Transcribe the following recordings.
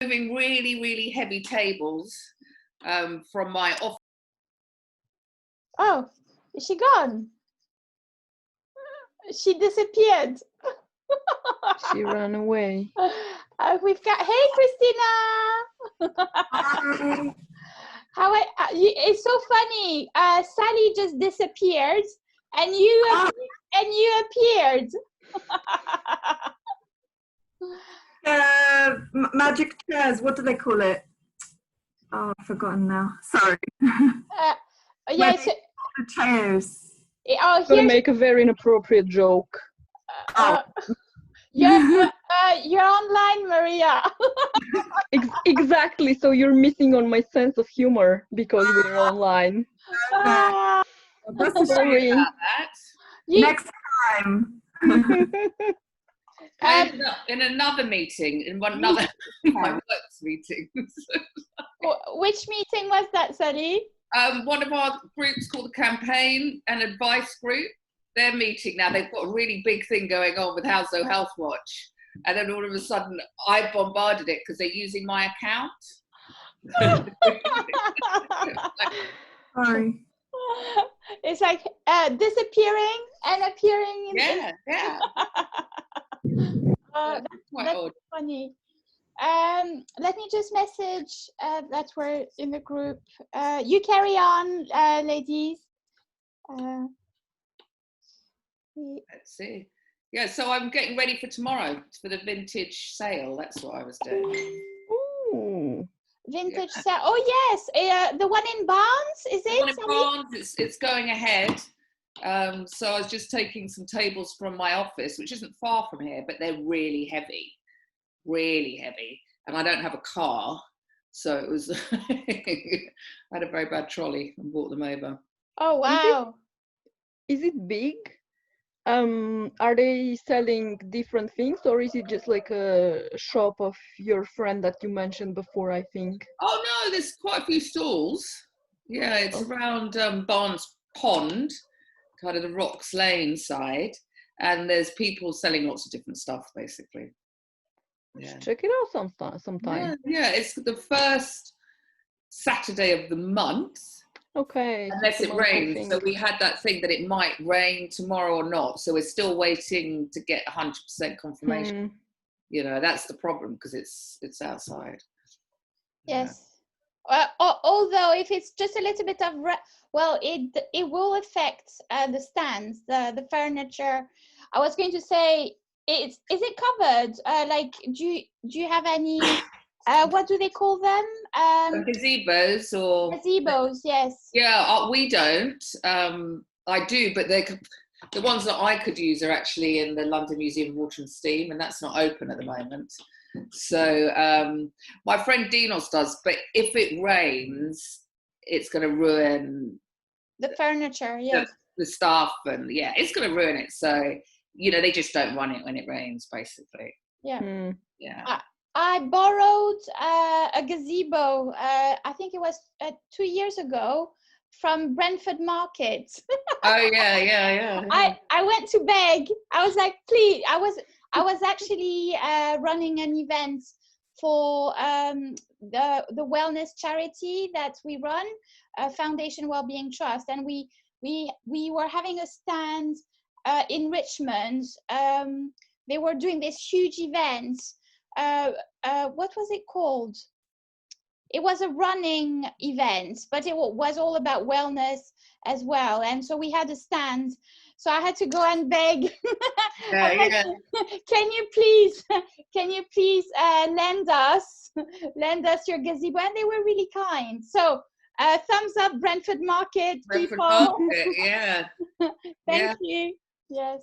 moving really, really heavy tables from my office. Oh, is she gone? She disappeared. She ran away. We've got, hey, Christina. It's so funny. Sally just disappeared, and you appeared. Magic chairs. What do they call it? Oh, I've forgotten now. Sorry. Yeah, so, the chairs. Oh, I'm gonna make a very inappropriate joke. You're online, Maria. Exactly. So you're missing on my sense of humor because we're online. That's a Sorry. Next time. In another meeting, in another my works meeting. Which meeting was that, Sally? One of our groups called the Campaign and Advice Group. They're meeting now. They've got a really big thing going on with Household Health Watch. And then all of a sudden, I bombarded it because they're using my account. Sorry. It's like disappearing and appearing. Yeah. That's funny. Let me just message that we're in the group. You carry on, ladies. Let's see. Yeah, so I'm getting ready for tomorrow for the vintage sale. That's what I was doing. Ooh. Vintage sale. Oh yes, the one in Barnes, is it? The one in Barnes, it's going ahead. So I was just taking some tables from my office, which isn't far from here, but they're really heavy, and I don't have a car, so it was. I had a very bad trolley and brought them over. Oh wow! Is it big? Are they selling different things, or is it just like a shop of your friend that you mentioned before, I think? Oh no, there's quite a few stalls. Yeah, it's around Barnes Pond, kind of the Rocks Lane side, and there's people selling lots of different stuff, basically. Yeah. Check it out sometime. Yeah, it's the first Saturday of the month. Okay. Unless it rains. So we had that thing that it might rain tomorrow or not. So we're still waiting to get 100% confirmation. You know, that's the problem because it's outside. Yes. Although if it's just a little bit of it will affect the stands, the furniture. I was going to say, is it covered? Like, do you have any? What do they call them? Gazebos or gazebos, yes. Yeah, we don't. I do, but the ones that I could use are actually in the London Museum of Water and Steam, and that's not open at the moment. So my friend Dinos does, but if it rains, it's going to ruin the furniture. Yes, the staff, and it's going to ruin it. So they just don't run it when it rains, basically. Yeah. Yeah. I borrowed a gazebo, I think it was 2 years ago, from Brentford Market. Oh, yeah. I went to beg. I was like, please. I was actually running an event for the wellness charity that we run, Foundation Wellbeing Trust, and we were having a stand in Richmond. They were doing this huge event. What was it called? It was a running event, but it was all about wellness as well. And so we had a stand. So I had to go and beg. Can you please lend us your gazebo? And they were really kind. So thumbs up, Brentford Market people. Market, yeah. Thank you. Yes.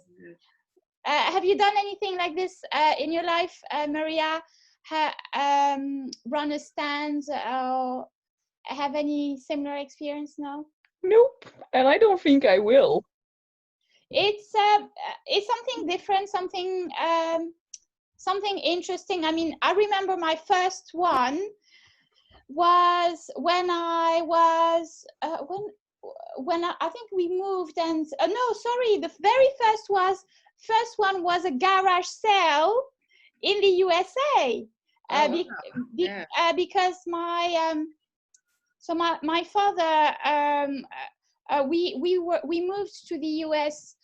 Have you done anything like this in your life, Maria? Run a stand or have any similar experience now? Nope, and I don't think I will. It's something different, something interesting. I mean, I remember my first one was when I was when I think we moved, and the very first one was a garage sale in the USA. because my father, we moved to the US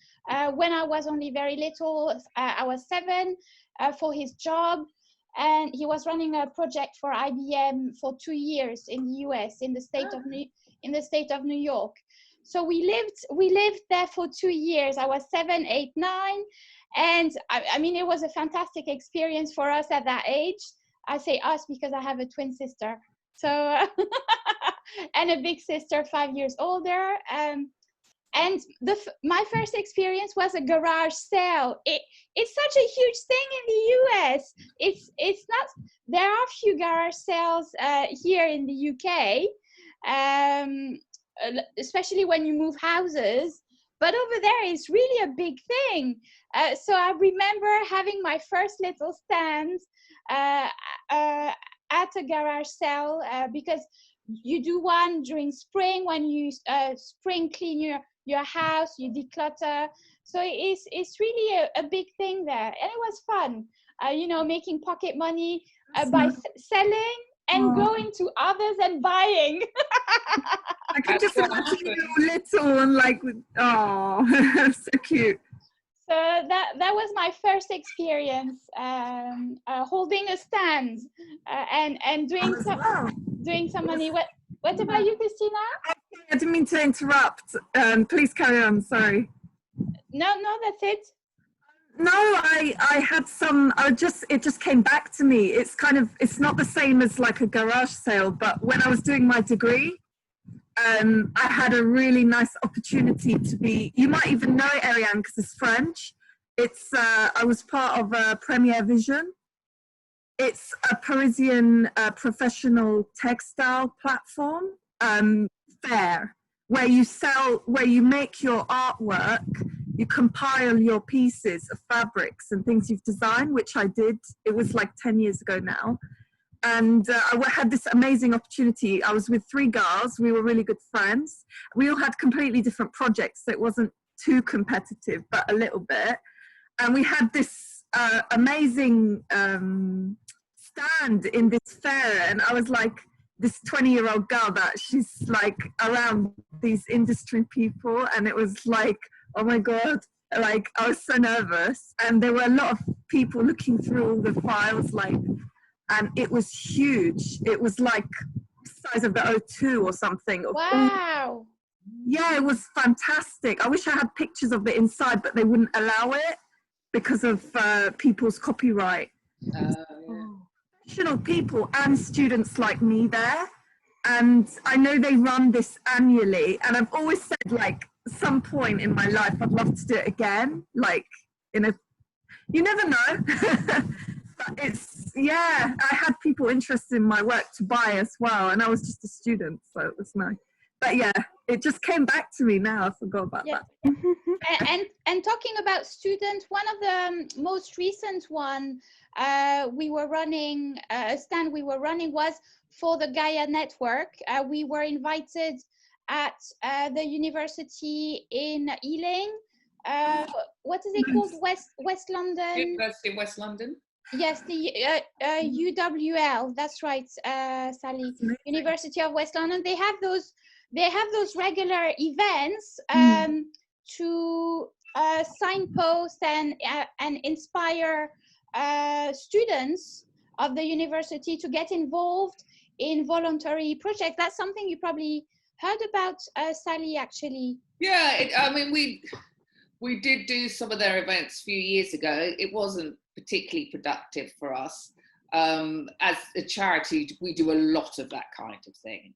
when I was only very little. I was 7 for his job, and he was running a project for IBM for 2 years in the US, in the state of New York. So we lived there for 2 years. I was 7, 8, 9, and I mean, it was a fantastic experience for us at that age. I say us because I have a twin sister, so and a big sister 5 years older. And my first experience was a garage sale. It's such a huge thing in the US. It's not. There are few garage sales here in the UK, especially when you move houses. But over there, it's really a big thing. So I remember having my first little stand at a garage sale because you do one during spring when you spring clean your house, you declutter. So it's really a big thing there, and it was fun. You know, making pocket money by selling and going to others and buying. I can just imagine you little and like, oh, so cute. So that was my first experience holding a stand and doing some money. What about you, Christina? I didn't mean to interrupt. Please carry on. Sorry. No, that's it. No, I had some. It just came back to me. It's not the same as like a garage sale, but when I was doing my degree, I had a really nice opportunity to be. You might even know it, Ariane, because it's French. I was part of Premiere Vision. It's a Parisian professional textile platform fair where you make your artwork, you compile your pieces of fabrics and things you've designed, which I did. It was like 10 years ago now. And I had this amazing opportunity. I was with 3 girls. We were really good friends. We all had completely different projects, so it wasn't too competitive, but a little bit. And we had this amazing stand in this fair, and I was like this 20-year-old girl that she's like around these industry people, and it was like, oh my God, like I was so nervous. And there were a lot of people looking through all the files, like, and it was huge. It was like the size of the O2 or something. Wow. Yeah, it was fantastic. I wish I had pictures of the inside, but they wouldn't allow it because of people's copyright. Yeah. Professional people and students like me there. And I know they run this annually. And I've always said, like, some point in my life, I'd love to do it again. Like, you never know. But I had people interested in my work to buy as well. And I was just a student, so it was nice. But yeah, it just came back to me now. I forgot about that. And talking about students, one of the most recent one we were running, a stand we were running was for the Gaia Network. We were invited at the university in Ealing. What is it called? West London? University of West London. Yes, the UWL. That's right, Sally. University of West London. They have those regular events to signpost and inspire students of the university to get involved in voluntary projects. That's something you probably heard about, Sally, actually. Yeah, I mean, we did do some of their events a few years ago. It wasn't particularly productive for us. As a charity, we do a lot of that kind of thing.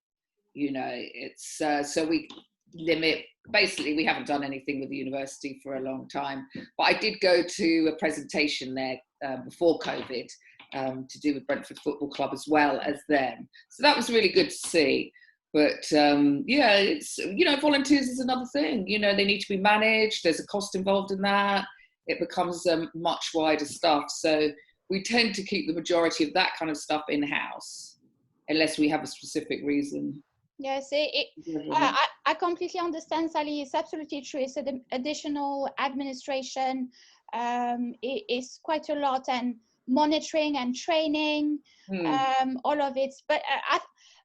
You know, it's so we limit. Basically, we haven't done anything with the university for a long time. But I did go to a presentation there before COVID to do with Brentford Football Club as well as them. So that was really good to see. But yeah, it's, you know, volunteers is another thing. You know, they need to be managed. There's a cost involved in that. It becomes much wider stuff. So we tend to keep the majority of that kind of stuff in-house, unless we have a specific reason. Yes, I completely understand, Sally. It's absolutely true. It's an additional administration. It's quite a lot, and monitoring and training, all of it. But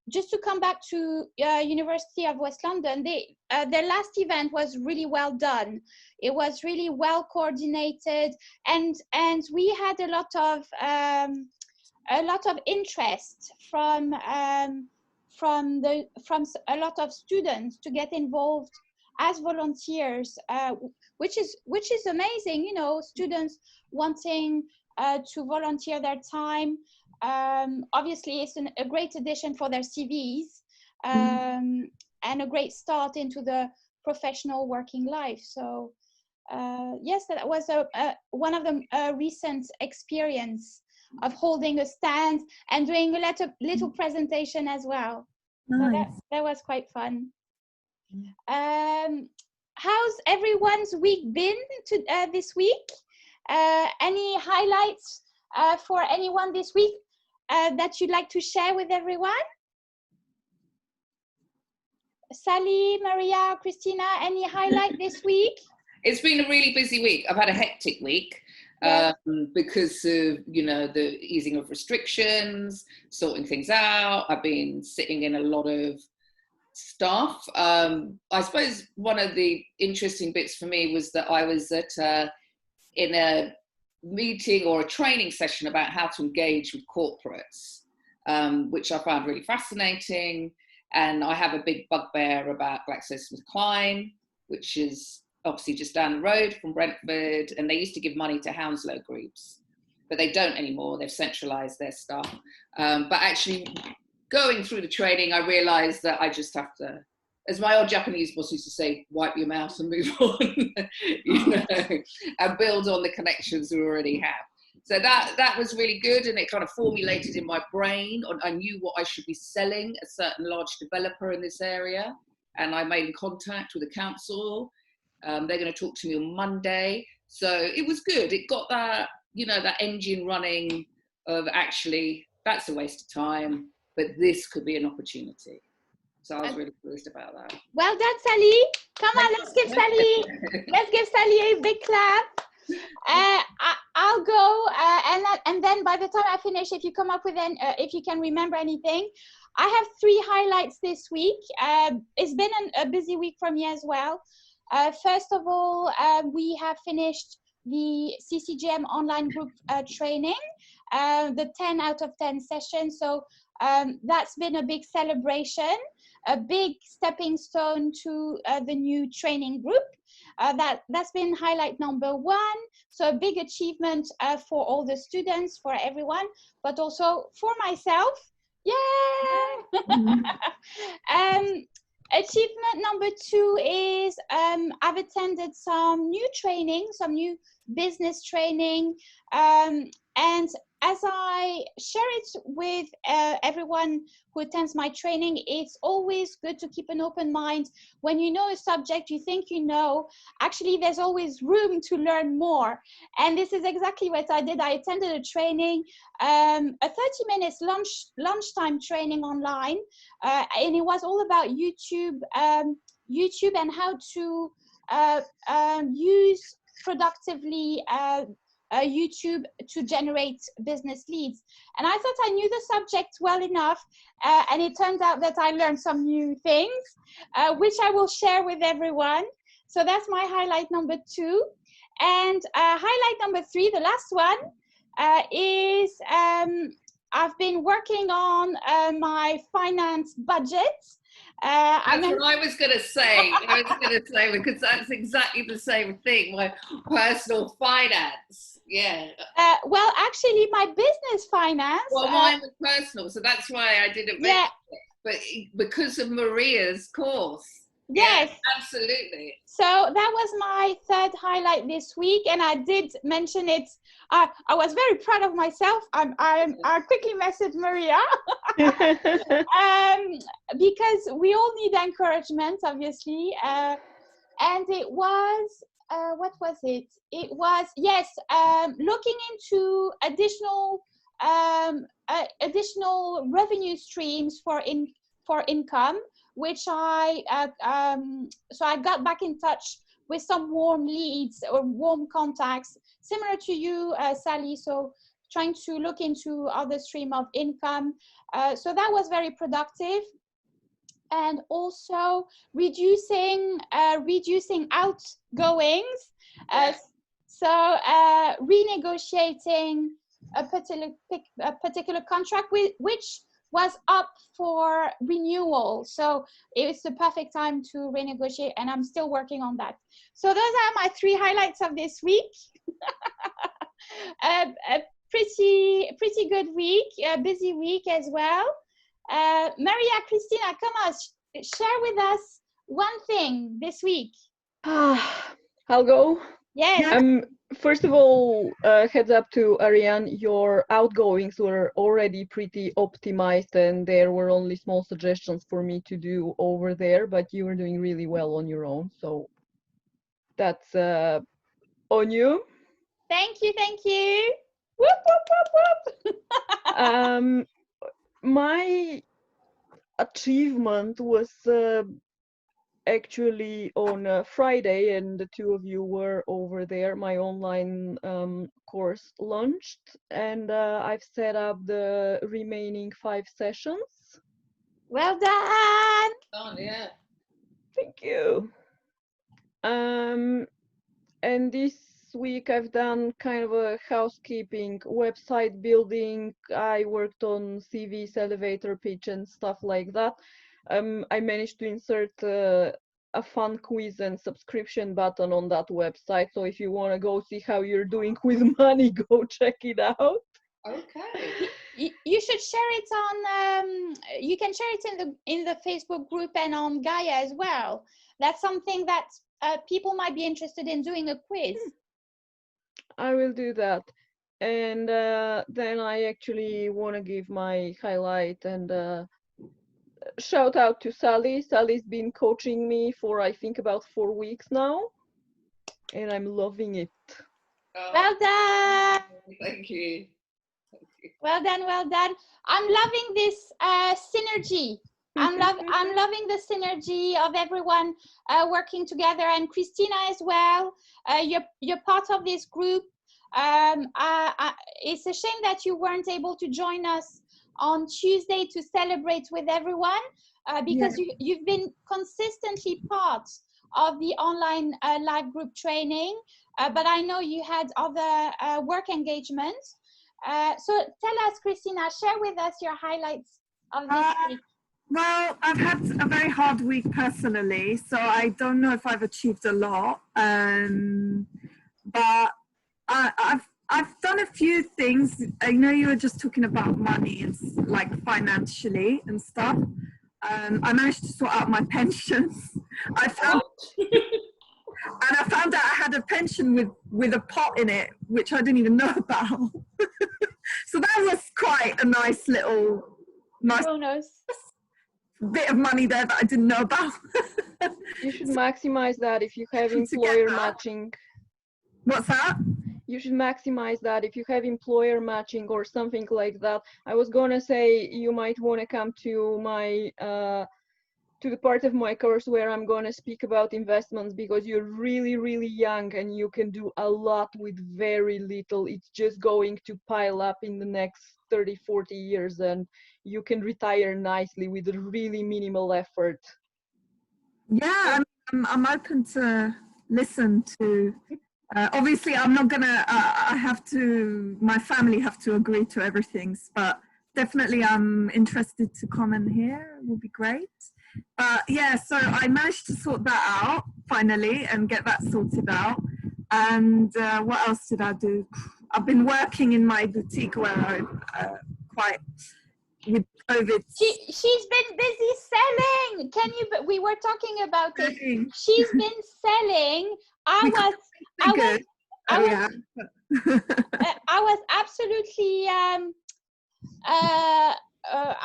just to come back to University of West London, their last event was really well done. It was really well coordinated, and we had a lot of interest from a lot of students to get involved as volunteers, which is amazing. You know, students wanting to volunteer their time. Obviously, it's a great addition for their CVs, and a great start into the professional working life. So yes, that was one of the recent experience of holding a stand and doing a little presentation as well. Nice. So that was quite fun. How's everyone's week been this week? Any highlights for anyone this week that you'd like to share with everyone? Sally, Maria, Christina, any highlight this week? It's been a really busy week. I've had a hectic week. Because of, you know, the easing of restrictions, sorting things out. I've been sitting in a lot of stuff. I suppose one of the interesting bits for me was that I was in a meeting or a training session about how to engage with corporates, which I found really fascinating. And I have a big bugbear about GlaxoSmithKline, which is obviously just down the road from Brentford, and they used to give money to Hounslow groups, but they don't anymore. They've centralized their stuff. But actually going through the training, I realized that I just have to, as my old Japanese boss used to say, wipe your mouth and move on, you know, and build on the connections we already have. So that was really good, and it kind of formulated in my brain. I knew what I should be selling, a certain large developer in this area, and I made contact with the council. They're going to talk to me on Monday. So it was good. It got that, you know, that engine running of actually, that's a waste of time, but this could be an opportunity. So I was really pleased about that. Well done, Sally. Come on, let's give Sally a big clap. I'll go, and then by the time I finish, if you come up with if you can remember anything, I have 3 highlights this week. It's been a busy week for me as well. First of all, we have finished the CCJM online group training, the 10 out of 10 session. So that's been a big celebration, a big stepping stone to the new training group. That's been highlight number 1. So a big achievement for all the students, for everyone, but also for myself. Yeah! Achievement number 2 is I've attended some new training, some new business training, and as I share it with everyone who attends my training, it's always good to keep an open mind. When you know a subject you think you know, actually there's always room to learn more. And this is exactly what I did. I attended a training, a 30 minutes lunchtime training online, and it was all about YouTube and how to use productively YouTube to generate business leads. And I thought I knew the subject well enough, and it turned out that I learned some new things, which I will share with everyone. So that's my highlight number 2. And highlight number 3, the last one, is I've been working on my finance budget. That's what I was going to say. Because that's exactly the same thing, my personal finance. Yeah. Well, actually, my business finance. Well, mine was personal, so that's why I didn't mention it. But because of Maria's course. Yes. Yeah, absolutely. So that was my 3rd highlight this week, and I did mention it. I was very proud of myself. I quickly messaged Maria because we all need encouragement, obviously. And it was, what was it? It was, yes, looking into additional revenue streams for income, which so I got back in touch with some warm leads or warm contacts, similar to you, Sally. So trying to look into other stream of income. So that was very productive. And also reducing outgoings. So renegotiating a particular contract which was up for renewal. So it's the perfect time to renegotiate, and I'm still working on that. So those are my 3 highlights of this week. A pretty good week, a busy week as well. Maria, Christina, come on, share with us one thing this week. I'll go. Yes. First of all, heads up to Ariane, your outgoings were already pretty optimized and there were only small suggestions for me to do over there, but you were doing really well on your own. So that's on you. Thank you, thank you. Whoop, whoop, whoop, whoop. My achievement was actually on Friday, and the 2 of you were over there. My online course launched, and I've set up the remaining 5 sessions. Well done. Oh, yeah. Thank you. And this week I've done kind of a housekeeping, website building. I worked on CVs, elevator pitch and stuff like that. I managed to insert a fun quiz and subscription button on that website. So if you want to go see how you're doing with money, go check it out. Okay. You should share it on. You can share it in the Facebook group and on Gaia as well. That's something that people might be interested in doing a quiz. I will do that. And then I actually want to give my highlight and shout out to Sally. Sally's been coaching me for I think about 4 weeks now, and I'm loving it. Oh, Well done. thank you. Well done, well done. I'm loving this synergy. I'm loving the synergy of everyone working together, and Christina as well. You're part of this group. It's a shame that you weren't able to join us on Tuesday to celebrate with everyone, because you've been consistently part of the online live group training, but I know you had other work engagements. So tell us, Christina, share with us your highlights of this week. Well, I've had a very hard week personally, so I don't know if I've achieved a lot, but I've done a few things. I know you were just talking about money and like financially and stuff. I managed to sort out my pensions. I found out I had a pension with a pot in it, which I didn't even know about. So that was quite a nice bonus. Bit of money there that I didn't know about. You should maximize that if you have employer matching. What's that? You should maximize that if you have employer matching or something like that. I was gonna say you might want to come to my to the part of my course where I'm gonna speak about investments, because you're really, really young and you can do a lot with very little. It's just going to pile up in the next 30, 40 years, and you can retire nicely with a really minimal effort. Yeah, I'm open to listen to. Obviously, I'm not gonna. My family have to agree to everything, but definitely I'm interested to comment here. It would be great. Yeah, so I managed to sort that out finally and get that sorted out. And what else did I do? I've been working in my boutique where I quite with COVID. She's been busy selling. We were talking about it. She's been selling. I was absolutely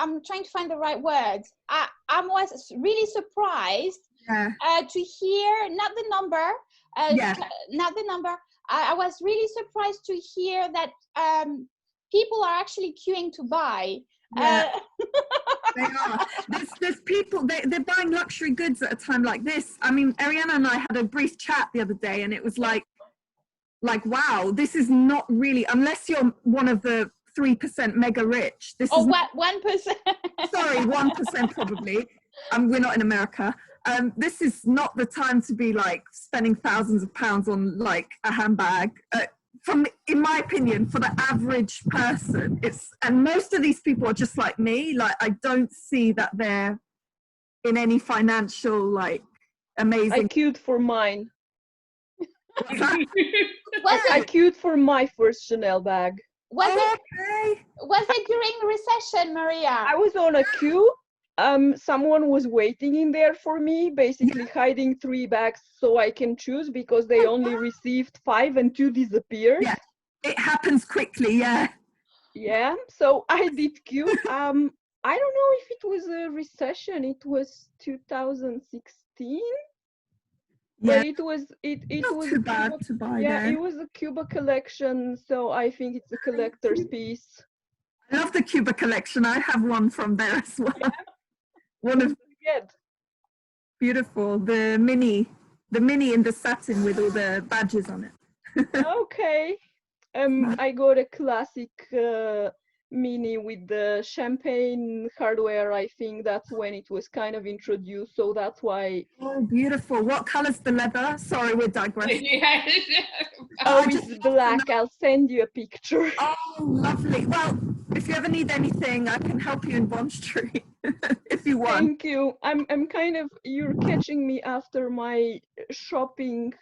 I'm trying to find the right words. I was really surprised to hear not the number. I was really surprised to hear that people are actually queuing to buy. Yeah. They are. There's people, they're buying luxury goods at a time like this. I mean, Ariane and I had a brief chat the other day, and it was like, like, wow, this is not really, unless you're one of the 3% mega rich. This is what 1%? Sorry, 1% probably. We're not in America. This is not the time to be like spending thousands of pounds on like a handbag. In my opinion, for the average person, and most of these people are just like me. Like, I don't see that they're in any financial like amazing. I queued for mine. Was I it queued for my first Chanel bag. was it Okay. was it during recession, Maria? I was on a queue. Someone was waiting in there for me, basically hiding 3 bags so I can choose, because they only received 5 and 2 disappeared. Yeah, it happens quickly. Yeah. Yeah, so I did queue. I don't know if it was a recession. It was 2016. Yeah. But it was Not was too a bad Cuba, to buy yeah, then. it was a Cuba collection, so I think it's a collector's piece. I love the Cuba collection. I have one from there as well. Yeah. One of Good. beautiful, the mini in the satin with all the badges on it. Okay. I got a classic mini with the champagne hardware. I think that's when it was kind of introduced, so that's why. Oh, beautiful. What color's the leather? Sorry, we're digressing. Yeah. Oh, I just it's black. I'll send you a picture. Oh, lovely. Well, if you ever need anything, I can help you in Bond Street if you want. Thank you. I'm kind of, you're catching me after my shopping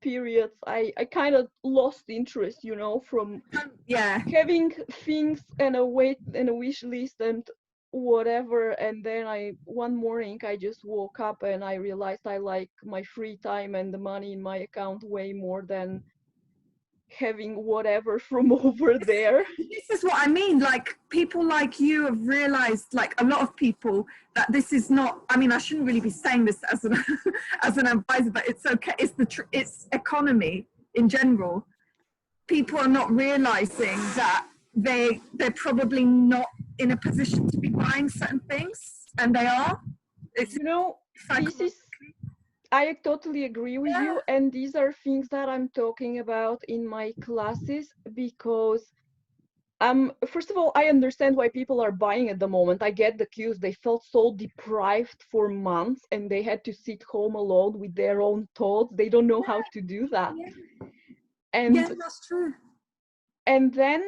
periods. I kind of lost interest, you know, from Yeah. having things and a wish list and whatever, and then one morning I just woke up and I realized I like my free time and the money in my account way more than having whatever from over there. This is what I mean. Like, people like you have realized, like a lot of people, that this is not, I mean, I shouldn't really be saying this as an as an advisor, but it's okay. It's economy in general. People are not realizing that they're probably not in a position to be buying certain things, and they are. It's, You know, this is, I totally agree with you, and these are things that I'm talking about in my classes, because first of all, I understand why people are buying at the moment. I get the cues. They felt so deprived for months and they had to sit home alone with their own thoughts. They don't know how to do that. And yeah, that's true. And then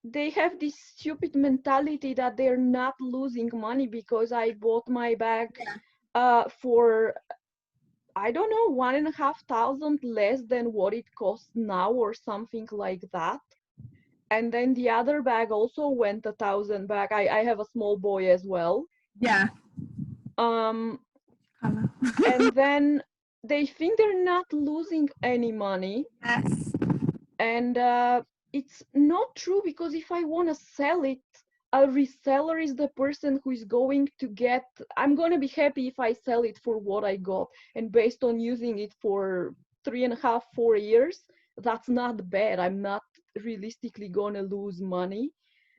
they have this stupid mentality that they're not losing money because I bought my bag for, I don't know, 1,500 less than what it costs now or something like that. And then the other bag also went 1,000 back. I have a small boy as well. Yeah. And then they think they're not losing any money. Yes. And it's not true, because if I want to sell it, a reseller is the person who is going to get, I'm going to be happy if I sell it for what I got. And based on using it for 3.5, 4 years, that's not bad. I'm not realistically going to lose money.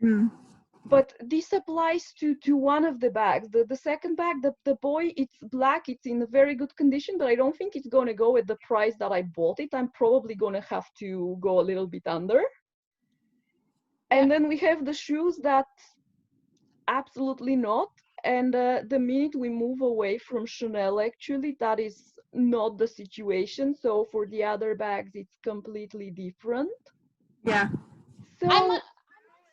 Mm. But this applies to one of the bags. The second bag, the boy, it's black, it's in a very good condition, but I don't think it's going to go at the price that I bought it. I'm probably going to have to go a little bit under. And then we have the shoes that absolutely not. And the minute we move away from Chanel, actually, that is not the situation. So for the other bags, it's completely different. Yeah. So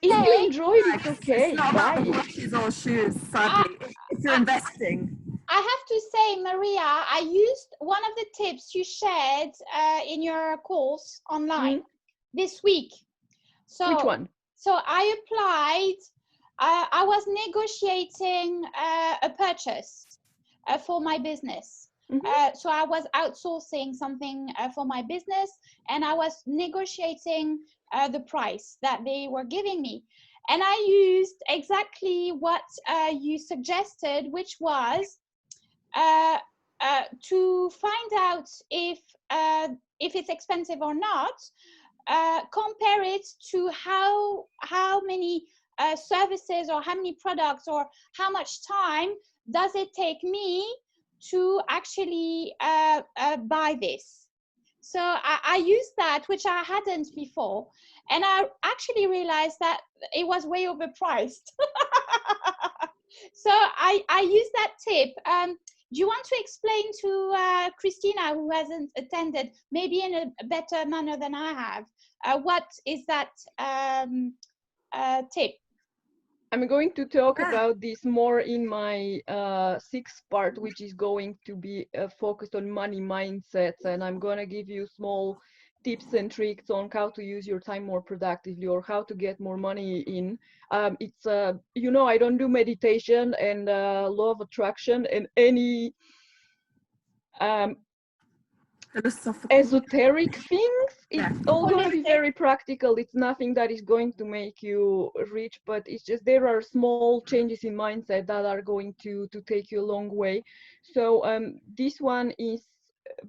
if you enjoy it, it's okay. It's not Buy about it. watches or shoes, sadly. If you're investing. I have to say, Maria, I used one of the tips you shared in your course online this week. So, which one? So I applied, I was negotiating a purchase for my business. So I was outsourcing something for my business, and I was negotiating the price that they were giving me. And I used exactly what you suggested, which was to find out if it's expensive or not, compare it to how many services or how many products or how much time does it take me to actually buy this. So I used that, which I hadn't before. And I actually realized that it was way overpriced. So I used that tip. Do you want to explain to Christina, who hasn't attended, maybe in a better manner than I have, what is that tip? I'm going to talk about this more in my sixth part, which is going to be focused on money mindsets. And I'm going to give you small tips and tricks on how to use your time more productively or how to get more money in. It's, you know, I don't do meditation and law of attraction and any esoteric things. It's all going to be very practical. It's nothing that is going to make you rich, but it's just there are small changes in mindset that are going to take you a long way. So this one is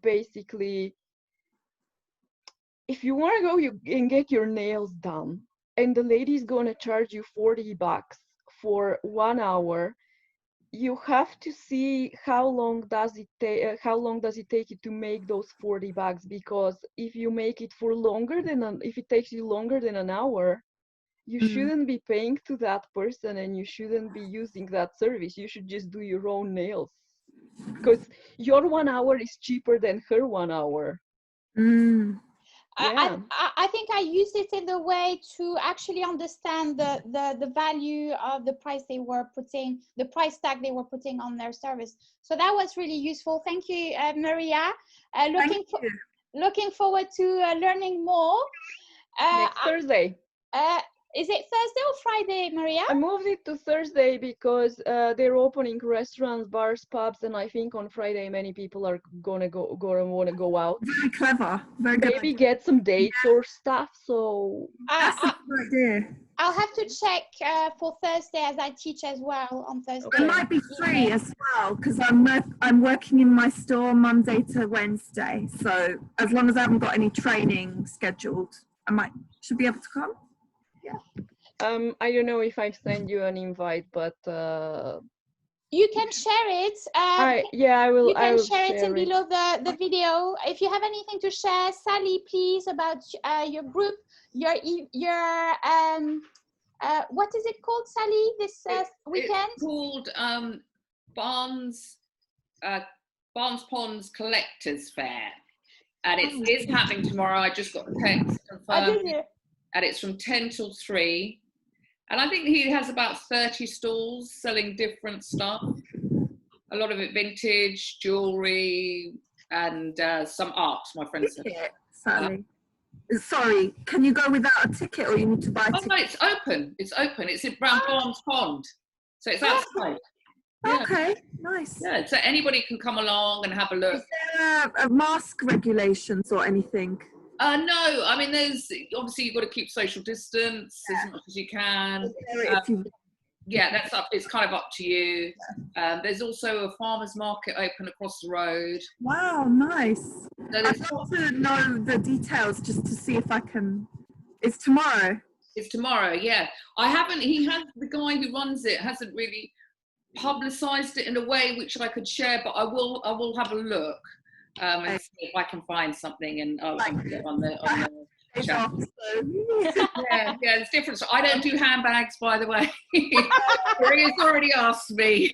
basically, if you want to go you and get your nails done and the lady's going to charge you $40 for 1 hour, you have to see how long does it take you to make those $40, because if you make it for longer than if it takes you longer than an hour, you shouldn't be paying to that person and you shouldn't be using that service. You should just do your own nails, because your 1 hour is cheaper than her 1 hour. Yeah. I think I used it in the way to actually understand the value of the price they were putting, the price tag they were putting on their service. So that was really useful. Thank you, Maria. Looking forward to learning more. Next Thursday. Is it Thursday or Friday, Maria? I moved it to Thursday because they're opening restaurants, bars, pubs, and I think on Friday many people are gonna want to go out. Very clever. Very good. Maybe get some dates or stuff. So that's a good idea. I'll have to check for Thursday, as I teach as well on Thursday. It might be free as well, because I'm working in my store Monday to Wednesday. So as long as I haven't got any training scheduled, I should be able to come. Yeah. I don't know if I've sent you an invite, but you can share it. I will. You can share it in below the video. If you have anything to share, Sally, please, about your group, your what is it called, Sally? This weekend? It's called Barnes Ponds Collectors Fair, and it is happening tomorrow. I just got the text confirmed. And it's from 10 till 3. And I think he has about 30 stalls selling different stuff. A lot of it vintage, jewellery, and some art, my friend said. Sorry, can you go without a ticket or you need to buy a ticket? No, it's open. It's open. It's in Barnes Pond. So it's outside. Okay, nice. Yeah, so anybody can come along and have a look. Is there a mask regulations or anything? No, I mean, there's obviously you've got to keep social distance as much as you can. Yeah, that's up. It's kind of up to you. There's also a farmer's market open across the road. Wow, nice. So I'd love to know the details just to see if I can. It's tomorrow. It's tomorrow. Yeah, the guy who runs it hasn't really publicised it in a way which I could share, but I will have a look. And see if I can find something, and I'll put it on the chat. Yeah, it's different. So I don't do handbags, by the way. Maria's already asked me.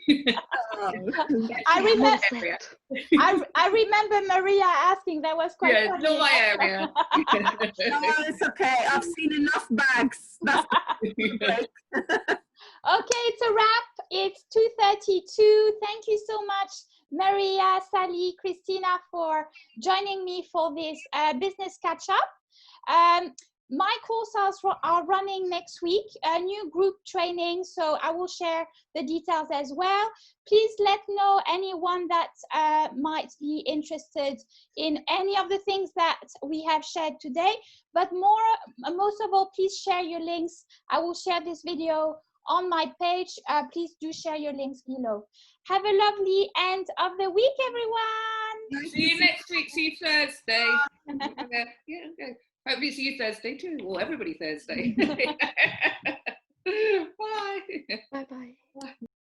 I remember Maria asking. That was quite funny. It's not my area. No, it's okay. I've seen enough bags. Okay, it's a wrap. It's 2:32. Thank you so much, Maria, Sally, Christina, for joining me for this business catch-up. My courses are running next week, a new group training, so I will share the details as well. Please let know anyone that might be interested in any of the things that we have shared today, but most of all, please share your links. I will share this video on my page. Please do share your links below. Have a lovely end of the week, everyone. See you next week. See you Thursday. Okay. Hopefully see you Thursday too, or everybody Thursday. Bye. Bye-bye.